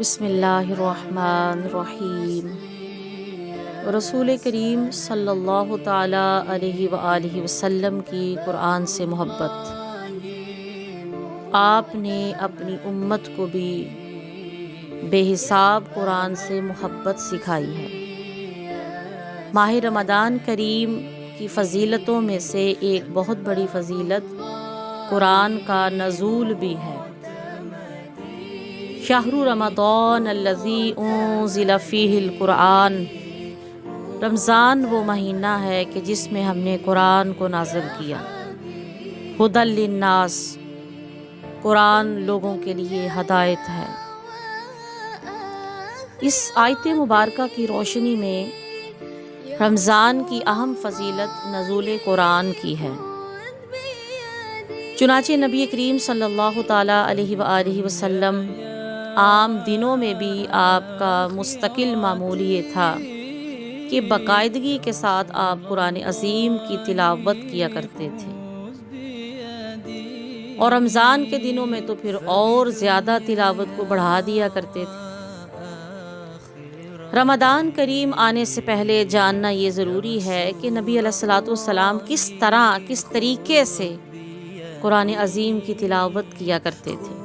بسم اللہ الرحمن الرحیم۔ رسول کریم صلی اللہ تعالیٰ علیہ وآلہ وسلم کی قرآن سے محبت۔ آپ نے اپنی امت کو بھی بے حساب قرآن سے محبت سکھائی ہے۔ ماہ رمضان کریم کی فضیلتوں میں سے ایک بہت بڑی فضیلت قرآن کا نزول بھی ہے۔ شہر رمضان الذی انزل فیہ القرآن، رمضان وہ مہینہ ہے کہ جس میں ہم نے قرآن کو نازل کیا۔ ھدی للناس، قرآن لوگوں کے لیے ہدایت ہے۔ اس آیت مبارکہ کی روشنی میں رمضان کی اہم فضیلت نزول قرآن کی ہے۔ چنانچہ نبی کریم صلی اللہ تعالیٰ علیہ وآلہ وسلم عام دنوں میں بھی آپ کا مستقل معمول یہ تھا کہ باقاعدگی کے ساتھ آپ قرآن عظیم کی تلاوت کیا کرتے تھے، اور رمضان کے دنوں میں تو پھر اور زیادہ تلاوت کو بڑھا دیا کرتے تھے۔ رمضان کریم آنے سے پہلے جاننا یہ ضروری ہے کہ نبی علیہ الصلوۃ والسلام کس طریقے سے قرآن عظیم کی تلاوت کیا کرتے تھے۔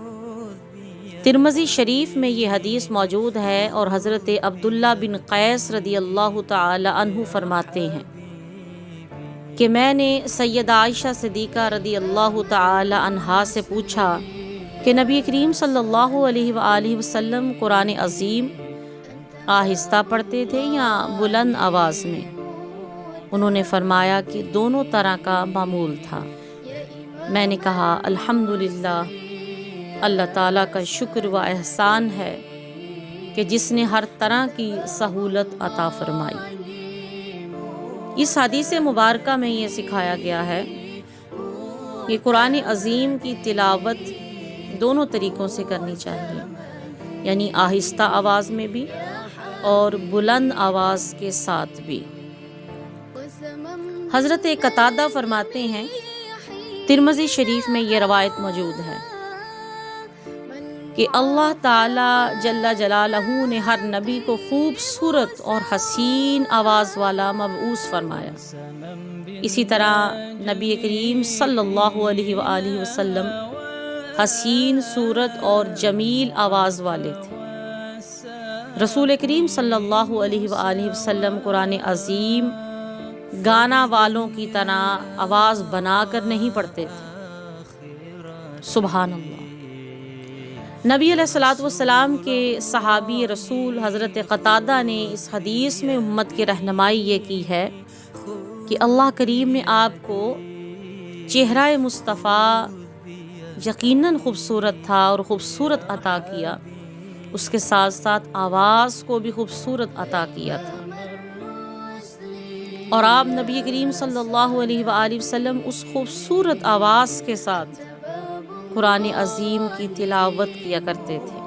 ترمذی شریف میں یہ حدیث موجود ہے، اور حضرت عبداللہ بن قیس رضی اللہ تعالی عنہ فرماتے ہیں کہ میں نے سیدہ عائشہ صدیقہ رضی اللہ تعالی عنہا سے پوچھا کہ نبی کریم صلی اللہ علیہ وآلہ وسلم قرآن عظیم آہستہ پڑھتے تھے یا بلند آواز میں؟ انہوں نے فرمایا کہ دونوں طرح کا معمول تھا۔ میں نے کہا الحمدللہ، اللہ تعالیٰ کا شکر و احسان ہے کہ جس نے ہر طرح کی سہولت عطا فرمائی۔ اس حدیث مبارکہ میں یہ سکھایا گیا ہے کہ قرآن عظیم کی تلاوت دونوں طریقوں سے کرنی چاہیے، یعنی آہستہ آواز میں بھی اور بلند آواز کے ساتھ بھی۔ حضرت قتادہ فرماتے ہیں، ترمذی شریف میں یہ روایت موجود ہے کہ اللہ تعالی جل جلالہ نے ہر نبی کو خوبصورت اور حسین آواز والا مبعوث فرمایا۔ اسی طرح نبی کریم صلی اللہ علیہ وآلہ وسلم حسین صورت اور جمیل آواز والے تھے۔ رسول کریم صلی اللہ علیہ وآلہ وسلم قرآن عظیم گانا والوں کی طرح آواز بنا کر نہیں پڑھتے تھے۔ سبحان اللہ۔ نبی علیہ الصلوۃ والسلام کے صحابی رسول حضرت قتادہ نے اس حدیث میں امت کی رہنمائی یہ کی ہے کہ اللہ کریم نے آپ کو چہرہ مصطفیٰ یقیناً خوبصورت تھا اور خوبصورت عطا کیا، اس کے ساتھ ساتھ آواز کو بھی خوبصورت عطا کیا تھا، اور آپ نبی کریم صلی اللہ علیہ وآلہ وسلم اس خوبصورت آواز کے ساتھ قرآن عظیم کی تلاوت کیا کرتے تھے،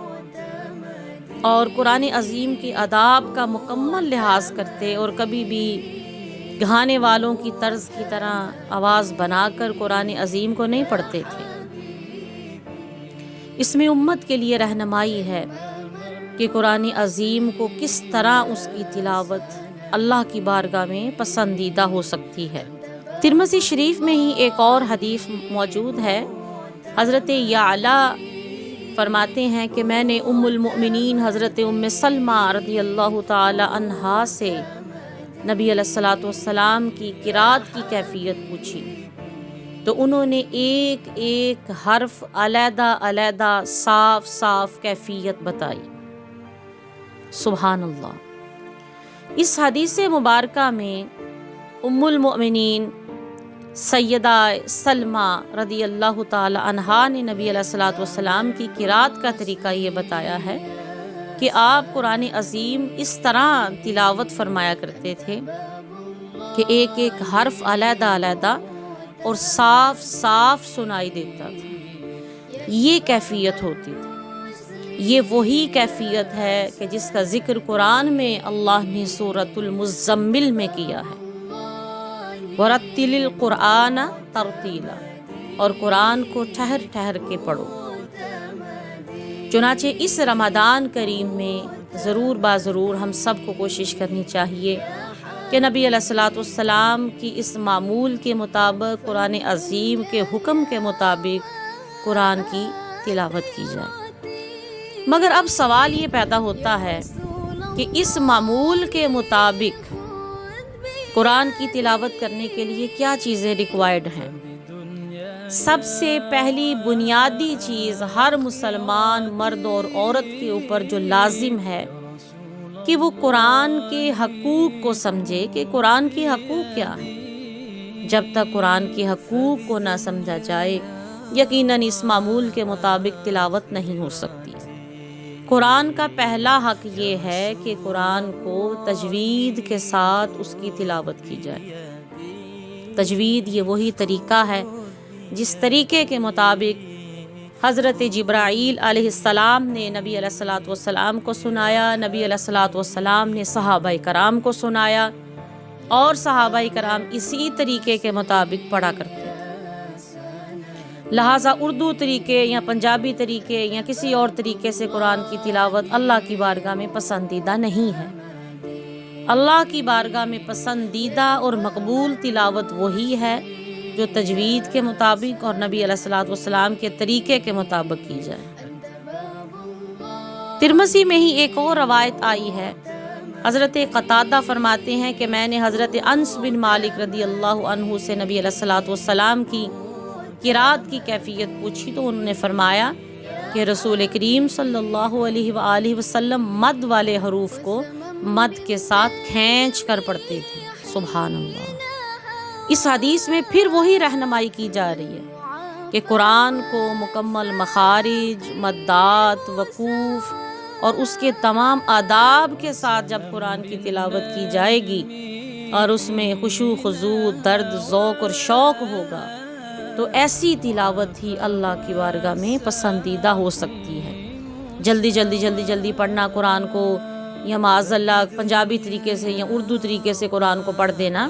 اور قرآن عظیم کے آداب کا مکمل لحاظ کرتے، اور کبھی بھی گانے والوں کی طرز کی طرح آواز بنا کر قرآن عظیم کو نہیں پڑھتے تھے۔ اس میں امت کے لیے رہنمائی ہے کہ قرآن عظیم کو کس طرح اس کی تلاوت اللہ کی بارگاہ میں پسندیدہ ہو سکتی ہے۔ ترمذی شریف میں ہی ایک اور حدیث موجود ہے۔ حضرت یعلا فرماتے ہیں کہ میں نے ام المؤمنین حضرت ام سلمہ رضی اللہ تعالی عنہا سے نبی علیہ الصلوۃ والسلام کی قرات کی کیفیت پوچھی، تو انہوں نے ایک ایک حرف علیحدہ علیحدہ صاف صاف کیفیت بتائی۔ سبحان اللہ۔ اس حدیث مبارکہ میں ام المؤمنین سیدہ سلمہ رضی اللہ تعالی عنہا نے نبی علیہ الصلوۃ والسلام کی قرات کا طریقہ یہ بتایا ہے کہ آپ قرآن عظیم اس طرح تلاوت فرمایا کرتے تھے کہ ایک ایک حرف علیحدہ علیحدہ اور صاف صاف سنائی دیتا تھا۔ یہ کیفیت ہوتی تھی۔ یہ وہی کیفیت ہے کہ جس کا ذکر قرآن میں اللہ نے سورۃ المزمل میں کیا ہے، وَرَتِّلِ الْقُرْآنَ تَرْتِيلًا، اور قرآن کو ٹھہر ٹھہر کے پڑھو۔ چنانچہ اس رمضان کریم میں ضرور ضرور ہم سب کو کوشش کرنی چاہیے کہ نبی علیہ الصلوۃ والسلام کی اس معمول کے مطابق، قرآن عظیم کے حکم کے مطابق قرآن کی تلاوت کی جائے۔ مگر اب سوال یہ پیدا ہوتا ہے کہ اس معمول کے مطابق قرآن کی تلاوت کرنے کے لیے کیا چیزیں ریکوائرڈ ہیں؟ سب سے پہلی بنیادی چیز ہر مسلمان مرد اور عورت کے اوپر جو لازم ہے کہ وہ قرآن کے حقوق کو سمجھے کہ قرآن کے حقوق کیا ہیں۔ جب تک قرآن کے حقوق کو نہ سمجھا جائے، یقیناً اس معمول کے مطابق تلاوت نہیں ہو سکتی۔ قرآن کا پہلا حق یہ ہے کہ قرآن کو تجوید کے ساتھ اس کی تلاوت کی جائے۔ تجوید یہ وہی طریقہ ہے جس طریقے کے مطابق حضرت جبرائیل علیہ السلام نے نبی علیہ الصلوۃ والسلام کو سنایا، نبی علیہ الصلوۃ والسلام نے صحابہ کرام کو سنایا، اور صحابہ کرام اسی طریقے کے مطابق پڑھا کرتے تھے۔ لہٰذا اردو طریقے یا پنجابی طریقے یا کسی اور طریقے سے قرآن کی تلاوت اللہ کی بارگاہ میں پسندیدہ نہیں ہے۔ اللہ کی بارگاہ میں پسندیدہ اور مقبول تلاوت وہی ہے جو تجوید کے مطابق اور نبی علیہ الصلوۃ والسلام کے طریقے کے مطابق کی جائے۔ ترمذی میں ہی ایک اور روایت آئی ہے، حضرت قتادہ فرماتے ہیں کہ میں نے حضرت انس بن مالک رضی اللہ عنہ سے نبی علیہ الصلوۃ والسلام کی قرات کی کیفیت پوچھی تو انہوں نے فرمایا کہ رسول کریم صلی اللہ علیہ وآلہ وسلم مد والے حروف کو مد کے ساتھ کھینچ کر پڑھتے تھے۔ سبحان اللہ۔ اس حدیث میں پھر وہی رہنمائی کی جا رہی ہے کہ قرآن کو مکمل مخارج، مدات، وقوف اور اس کے تمام آداب کے ساتھ جب قرآن کی تلاوت کی جائے گی اور اس میں خشوع، خضوع، درد، ذوق اور شوق ہوگا تو ایسی تلاوت ہی اللہ کی بارگاہ میں پسندیدہ ہو سکتی ہے۔ جلدی پڑھنا قرآن کو، یا معاذ اللہ پنجابی طریقے سے یا اردو طریقے سے قرآن کو پڑھ دینا،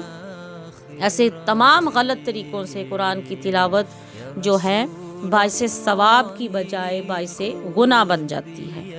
ایسے تمام غلط طریقوں سے قرآن کی تلاوت جو ہے باعث ثواب کی بجائے باعث گناہ بن جاتی ہے۔